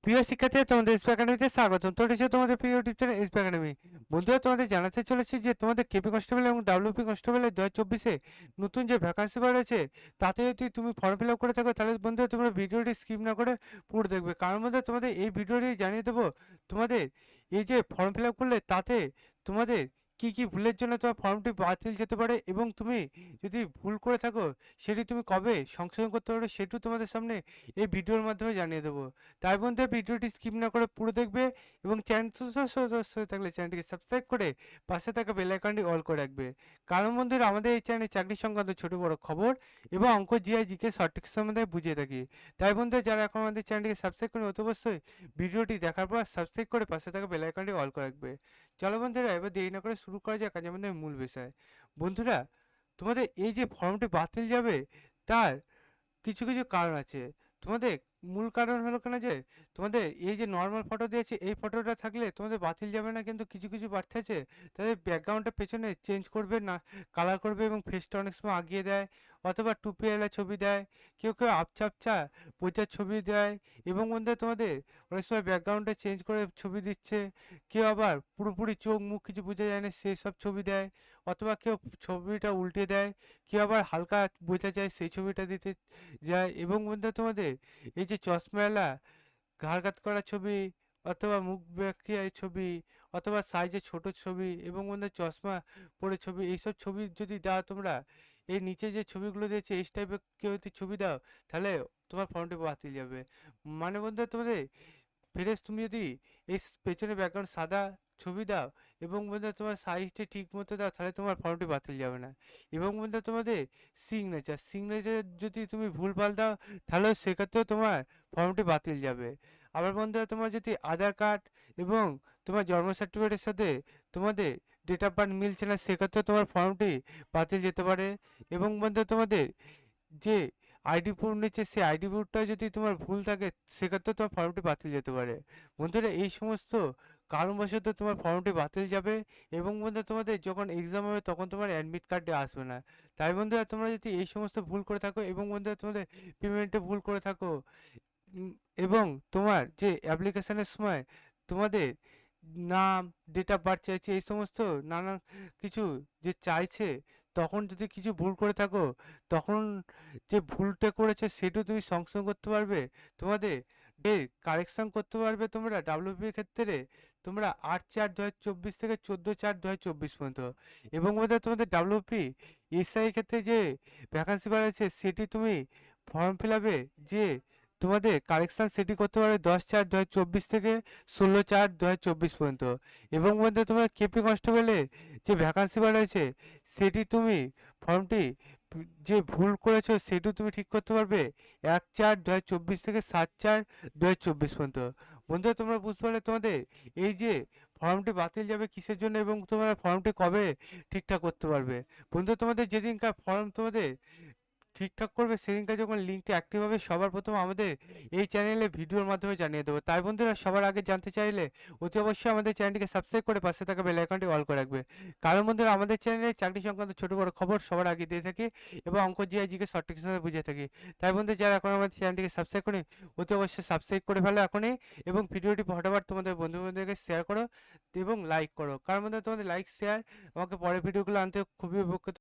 প্রিয় শিক্ষার্থীরা, তোমাদের এসপি একাডেমিতে স্বাগতম। তো এটা হচ্ছে তোমাদের প্রিয় ইউটিউব চ্যানেল এসপি একাডেমি। বন্ধুরা, তোমাদের জানাতে চলেছি যে তোমাদের কেপি কনস্টেবল এবং ডাব্লিউপি কনস্টেবলের 2024-এ নতুন যে ভ্যাকান্সি বার হয়েছে, তাতে যদি তুমি ফর্ম ফিল আপ করে থাকো, তাহলে বন্ধুরা তোমরা ভিডিওটি স্কিপ না করে পুরো দেখবে। কারণ বন্ধুরা, তোমাদের এই ভিডিওটি জানিয়ে দেবো তোমাদের এই যে ফর্ম ফিল আপ করলে তাতে তোমাদের কি কি ভুলের জন্য তোমার ফর্মটি বাতিল যেতে পারে, এবং তুমি যদি ভুল করে থাকো সেটি তুমি কবে সংশোধন করতে পারবে, সেটিও তোমাদের সামনে এই ভিডিওর মাধ্যমে জানিয়ে দেবো। তাই বন্ধুরা, ভিডিওটি স্কিপ না করে পুরো দেখবে, এবং চ্যানেল সদস্য থাকলে চ্যানেলটিকে সাবস্ক্রাইব করে পাশে থাকা বেল আইকনটি অল করে রাখবে। কারণ বন্ধুরা, আমাদের এই চ্যানেলে চাকরি সংক্রান্ত ছোট বড় খবর এবং অঙ্ক, জিআই, জিকে সঠিক সম্বন্ধে বুঝিয়ে থাকি। তাই বন্ধুরা, যারা এখন আমাদের চ্যানেলটিকে সাবস্ক্রাইব করেন, অতি অবশ্যই ভিডিওটি দেখার পর সাবস্ক্রাইব করে পাশে থাকা বেল আইকনটি অল করে রাখবে। চলো বন্ধুরা, এবার দেরি না করে শুরু করা যাক আজ আমাদের মূল বিষয়। বন্ধুরা, তোমাদের এই যে ফর্মটি বাতিল যাবে, তার কিছু কিছু কারণ আছে। তোমাদের মূল কারণ হলো কেন যে তোমাদের এই যে নর্মাল ফটো দিয়েছে, এই ফটোটা থাকলে তোমাদের বাতিল যাবে না, কিন্তু কিছু কিছু প্রার্থী আছে তাদের ব্যাকগ্রাউন্ডটা পেছনে চেঞ্জ করবে না, কালার করবে, এবং ফেসটা অনেক সময় আগিয়ে দেয়, অথবা টুপিওয়ালা ছবি দেয়, কেউ কেউ আপচা আপচা বোঝার ছবি দেয়, এবং বন্ধুরা তোমাদের অনেক সময় ব্যাকগ্রাউন্ডটা চেঞ্জ করে ছবি দিচ্ছে, কেউ আবার পুরোপুরি চোখ মুখ কিছু বোঝা যায় না সেই সব ছবি দেয়, অথবা কেউ ছবিটা উল্টে দেয়, কেউ আবার হালকা বোঝা যায় সেই ছবিটা দিতে যায়। এবং বন্ধুরা তোমাদের এই যে চশমাওয়ালা ঘাড়ঘাত করা ছবি, অথবা মুখ বাঁকিয়ে ছবি, অথবা সাইজে ছোট ছবি, এবং বন্ধুরা চশমা পরে ছবি, এইসব ছবি যদি দাও তোমরা, এই নিচে যে ছবিগুলো দিয়েছে এই টাইপের কেউ যদি ছবি দাও, তাহলে তোমার ফর্মটি বাতিল যাবে। মানে বন্ধুরা, তোমাদের ফ্রেশ তুমি যদি এই পেছনে ব্যাকগ্রাউন্ড সাদা ছবি দাও, এবং বন্ধুরা তোমার সাইজটা ঠিক মতো দাও, তাহলে তোমার ফর্মটি বাতিল যাবে না। এবং বন্ধুরা তোমাদের সিগনেচার যদি তুমি ভুলভাল দাও, তাহলেও সেক্ষেত্রেও তোমার ফর্মটি বাতিল যাবে। আবার বন্ধুরা, তোমার যদি আধার কার্ড এবং তোমার জন্ম সার্টিফিকেটের সাথে তোমাদের ডেট অফ বার্থ মিলছে না, সেক্ষেত্রে তোমার ফর্মটি বাতিল যেতে পারে। এবং বন্ধুরা, তোমাদের যে আইডি প্রুফ নিচ্ছে সেই আইডি প্রুফটা যদি তোমার ভুল থাকে, সেক্ষেত্রে তোমার ফর্মটি বাতিল যেতে পারে। বন্ধুরা, এই সমস্ত কারণবশত তোমার ফর্মটি বাতিল যাবে। এবং বন্ধুরা, তোমাদের যখন এক্সাম হবে তখন তোমার অ্যাডমিট কার্ডে আসবে না। তাই বন্ধুরা, তোমরা যদি এই সমস্ত ভুল করে থাকো, এবং বন্ধুরা তোমাদের পেমেন্টে ভুল করে থাকো, উম, এবং তোমার যে অ্যাপ্লিকেশনের সময় তোমাদের নাম, ডেট অফ বার্থ চাইছে, এই সমস্ত নানান কিছু যে চাইছে, তখন যদি কিছু ভুল করে থাকো, তখন যে ভুলটা করেছে সেটাও তুমি সংশোধন করতে পারবে। তোমাদের ডে কারেকশন করতে পারবে তোমরা ডাব্লিউপির ক্ষেত্রে, তোমরা 8/4/2024 থেকে 14/4/2024 পর্যন্ত। এবং বোধহয় তোমাদের ডাব্লিউপি এসআই ক্ষেত্রে যে ভ্যাকান্সি বাড়াচ্ছে, সেটি তুমি ফর্ম ফিল আপে যে তোমাদের কারেকশান সেটি করতে পারবে 10/4/2024 থেকে 16/4/2024 পর্যন্ত। এবং বন্ধু, তোমরা কেপি কনস্টেবলে যে ভ্যাকান্সি বার রয়েছে, সেটি তুমি ফর্মটি যে ভুল করেছো সেটিও তুমি ঠিক করতে পারবে 1/4/2024 থেকে 7/4/2024 পর্যন্ত। বন্ধুরা, তোমরা বুঝতে পারলে তোমাদের এই যে ফর্মটি বাতিল যাবে কিসের জন্য, এবং তোমরা ফর্মটি কবে ঠিকঠাক করতে পারবে। বন্ধু, তোমাদের যেদিনকার ফর্ম তোমাদের ঠিকঠাক করবে, সেদিনকার যখন লিঙ্কটি অ্যাক্টিভ হবে, সবার প্রথম আমাদের এই চ্যানেলে ভিডিওর মাধ্যমে জানিয়ে দেবো। তাই বন্ধুরা, সবার আগে জানতে চাইলে অতি অবশ্যই আমাদের চ্যানেলটিকে সাবস্ক্রাইব করে পাশে থাকা বেল আইকনটি অল করে রাখবে। কারণ বন্ধুরা, আমাদের চ্যানেলে চাকরি সংক্রান্ত ছোট বড় খবর সবার আগে দিয়ে থাকি, এবং অঙ্ক, জিআই, জিকে সঠিক সময় বুঝিয়ে থাকি। তাই বন্ধু, যারা এখন আমাদের চ্যানেলটিকে সাবস্ক্রাইব করে, অতি অবশ্যই সাবস্ক্রাইব করে ফেলো এখনই, এবং ভিডিওটি ফটাফট তোমাদের বন্ধু বান্ধবদেরকে শেয়ার করো এবং লাইক করো। কারণ বন্ধুরা, তোমাদের লাইক শেয়ার আমাকে পরের ভিডিওগুলো আনতে খুবই উপকৃত